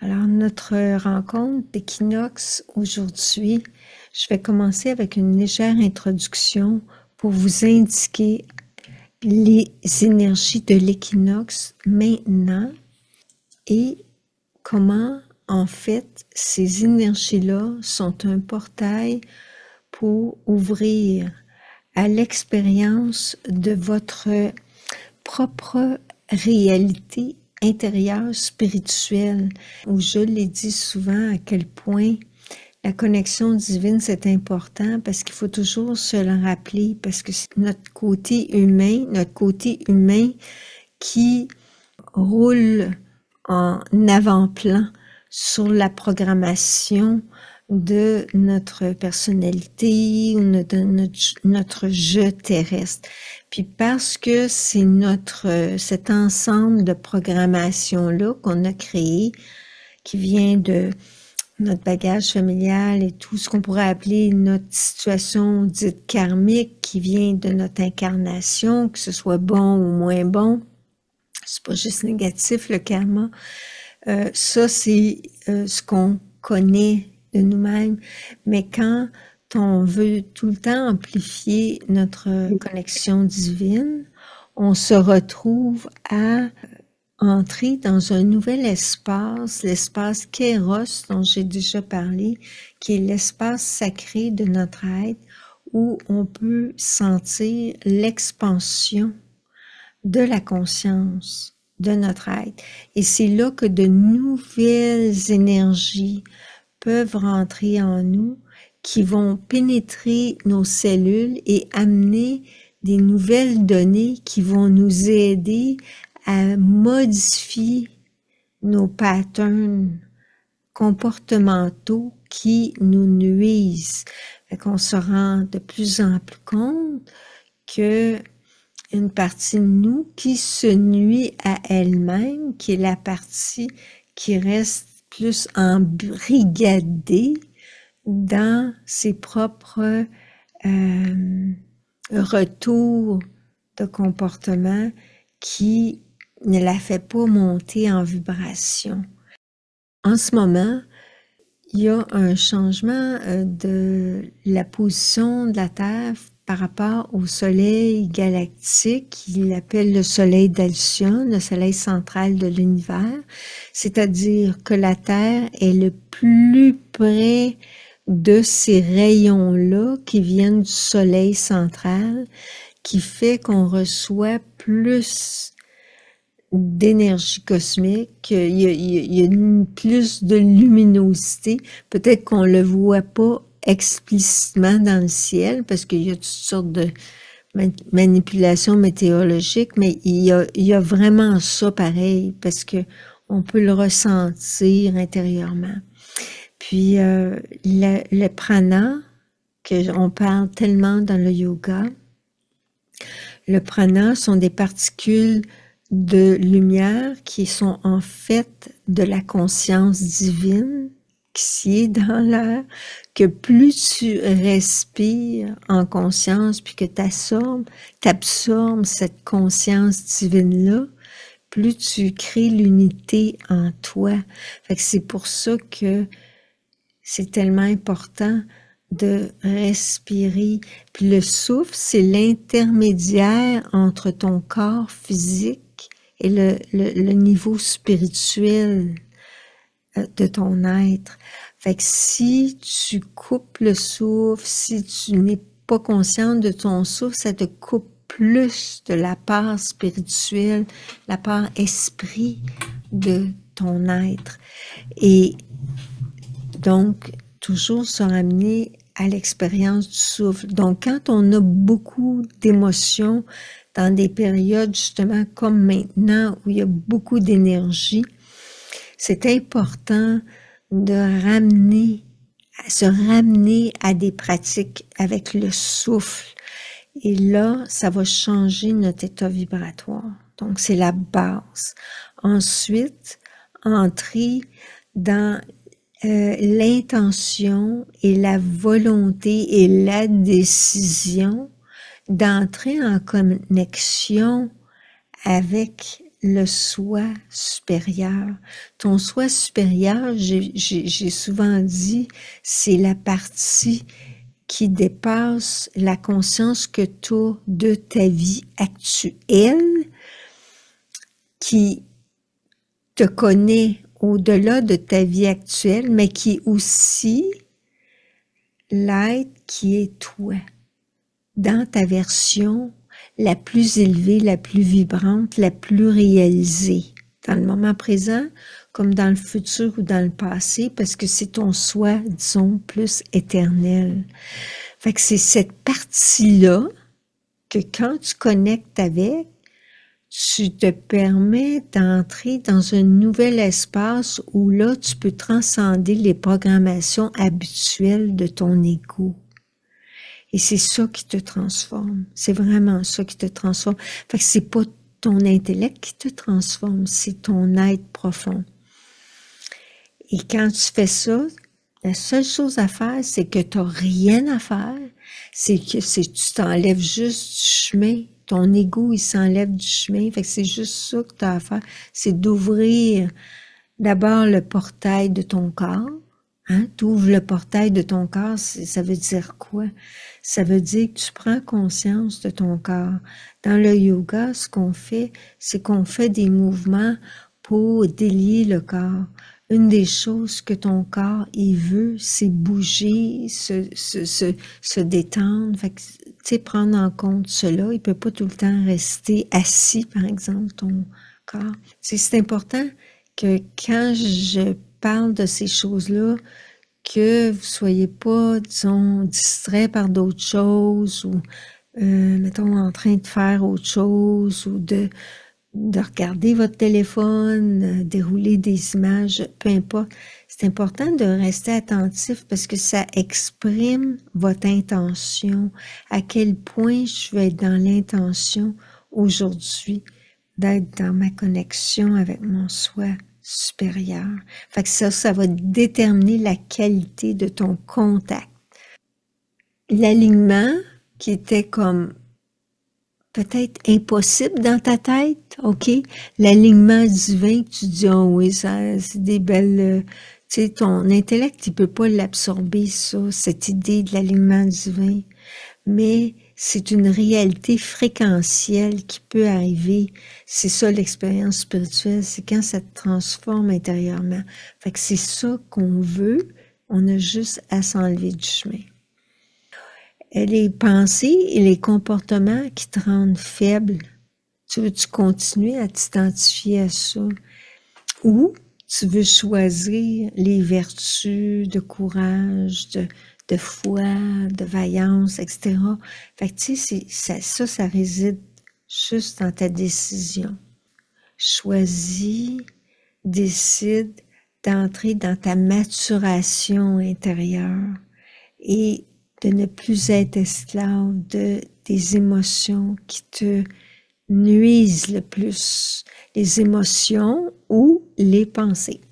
Alors, notre rencontre d'équinoxe aujourd'hui, je vais commencer avec une légère introduction pour vous indiquer les énergies de l'équinoxe maintenant et comment, en fait, ces énergies-là sont un portail pour ouvrir à l'expérience de votre propre réalité intérieure spirituelle, où je l'ai dit souvent à quel point la connexion divine c'est important parce qu'il faut toujours se le rappeler parce que c'est notre côté humain qui roule en avant-plan sur la programmation de notre personnalité ou de notre jeu terrestre. Puis parce que c'est cet ensemble de programmation-là qu'on a créé, qui vient de notre bagage familial et tout ce qu'on pourrait appeler notre situation dite karmique, qui vient de notre incarnation, que ce soit bon ou moins bon, c'est pas juste négatif le karma. Ça, c'est ce qu'on connaît de nous-mêmes. Mais quand on veut tout le temps amplifier notre connexion divine, on se retrouve à entrer dans un nouvel espace, l'espace Kéros dont j'ai déjà parlé, qui est l'espace sacré de notre être, où on peut sentir l'expansion de la conscience de notre être. Et c'est là que de nouvelles énergies peuvent rentrer en nous, qui vont pénétrer nos cellules et amener des nouvelles données qui vont nous aider à modifier nos patterns comportementaux qui nous nuisent. Fait qu'on se rend de plus en plus compte que une partie de nous qui se nuit à elle-même, qui est la partie qui reste plus embrigadée dans ses propres retours de comportement qui ne la fait pas monter en vibration. En ce moment, il y a un changement de la position de la Terre par rapport au soleil galactique, qu'il appelle le soleil d'Alcyone, le soleil central de l'univers, c'est-à-dire que la Terre est le plus près de ces rayons-là qui viennent du soleil central, qui fait qu'on reçoit plus d'énergie cosmique, il y a plus de luminosité, peut-être qu'on le voit pas explicitement dans le ciel, parce qu'il y a toutes sortes de manipulations météorologiques, mais il y a vraiment ça pareil, parce que on peut le ressentir intérieurement. Puis le prana, que on parle tellement dans le yoga, le prana sont des particules de lumière qui sont en fait de la conscience divine qui est dans l'air, que plus tu respires en conscience puis que t'absorbes cette conscience divine-là, plus tu crées l'unité en toi. Fait que c'est pour ça que c'est tellement important de respirer. Puis le souffle, c'est l'intermédiaire entre ton corps physique et le niveau spirituel de ton être. Fait que si tu coupes le souffle, si tu n'es pas consciente de ton souffle, ça te coupe plus de la part spirituelle, la part esprit de ton être. Et donc, toujours se ramener à l'expérience du souffle. Donc, quand on a beaucoup d'émotions dans des périodes justement comme maintenant où il y a beaucoup d'énergie, c'est important de se ramener à des pratiques avec le souffle. Et là, ça va changer notre état vibratoire. Donc, c'est la base. Ensuite, entrer dans l'intention et la volonté et la décision d'entrer en connexion avec le soi supérieur. Ton soi supérieur, j'ai souvent dit, c'est la partie qui dépasse la conscience que tu as de ta vie actuelle, qui te connaît au-delà de ta vie actuelle, mais qui est aussi l'être qui est toi, dans ta version la plus élevée, la plus vibrante, la plus réalisée, dans le moment présent, comme dans le futur ou dans le passé, parce que c'est ton soi, disons, plus éternel. Fait que c'est cette partie-là que quand tu connectes avec, tu te permets d'entrer dans un nouvel espace où là, tu peux transcender les programmations habituelles de ton ego. Et c'est ça qui te transforme. C'est vraiment ça qui te transforme. Fait que c'est pas ton intellect qui te transforme, c'est ton être profond. Et quand tu fais ça, la seule chose à faire, c'est que tu n'as rien à faire. C'est que tu t'enlèves juste du chemin. Ton ego, il s'enlève du chemin. Fait que c'est juste ça que tu as à faire. C'est d'ouvrir d'abord le portail de ton corps. Hein? Tu ouvres le portail de ton corps, ça veut dire quoi? Ça veut dire que tu prends conscience de ton corps. Dans le yoga, ce qu'on fait, c'est qu'on fait des mouvements pour délier le corps. Une des choses que ton corps, il veut, c'est bouger, se détendre. Fait que, tu sais, prendre en compte cela. Il peut pas tout le temps rester assis, par exemple, ton corps. C'est important que quand je parle de ces choses-là, que vous soyez pas, disons, distrait par d'autres choses ou, mettons, en train de faire autre chose ou de regarder votre téléphone, dérouler des images, peu importe. C'est important de rester attentif parce que ça exprime votre intention. À quel point je vais être dans l'intention aujourd'hui d'être dans ma connexion avec mon soi supérieur. Fait que ça va déterminer la qualité de ton contact. L'alignement qui était comme peut-être impossible dans ta tête, ok? L'alignement divin, que tu dis, oh oui, ça, c'est des belles, tu sais, ton intellect, il peut pas l'absorber, ça, cette idée de l'alignement divin. Mais c'est une réalité fréquentielle qui peut arriver. C'est ça l'expérience spirituelle, c'est quand ça te transforme intérieurement. Fait que c'est ça qu'on veut, on a juste à s'enlever du chemin. Et les pensées et les comportements qui te rendent faible, tu veux-tu continuer à t'identifier à ça? Ou tu veux choisir les vertus de courage, de foi, de vaillance, etc. Fait que tu sais, ça réside juste dans ta décision. Choisis, décide d'entrer dans ta maturation intérieure et de ne plus être esclave des émotions qui te nuisent le plus, les émotions ou les pensées.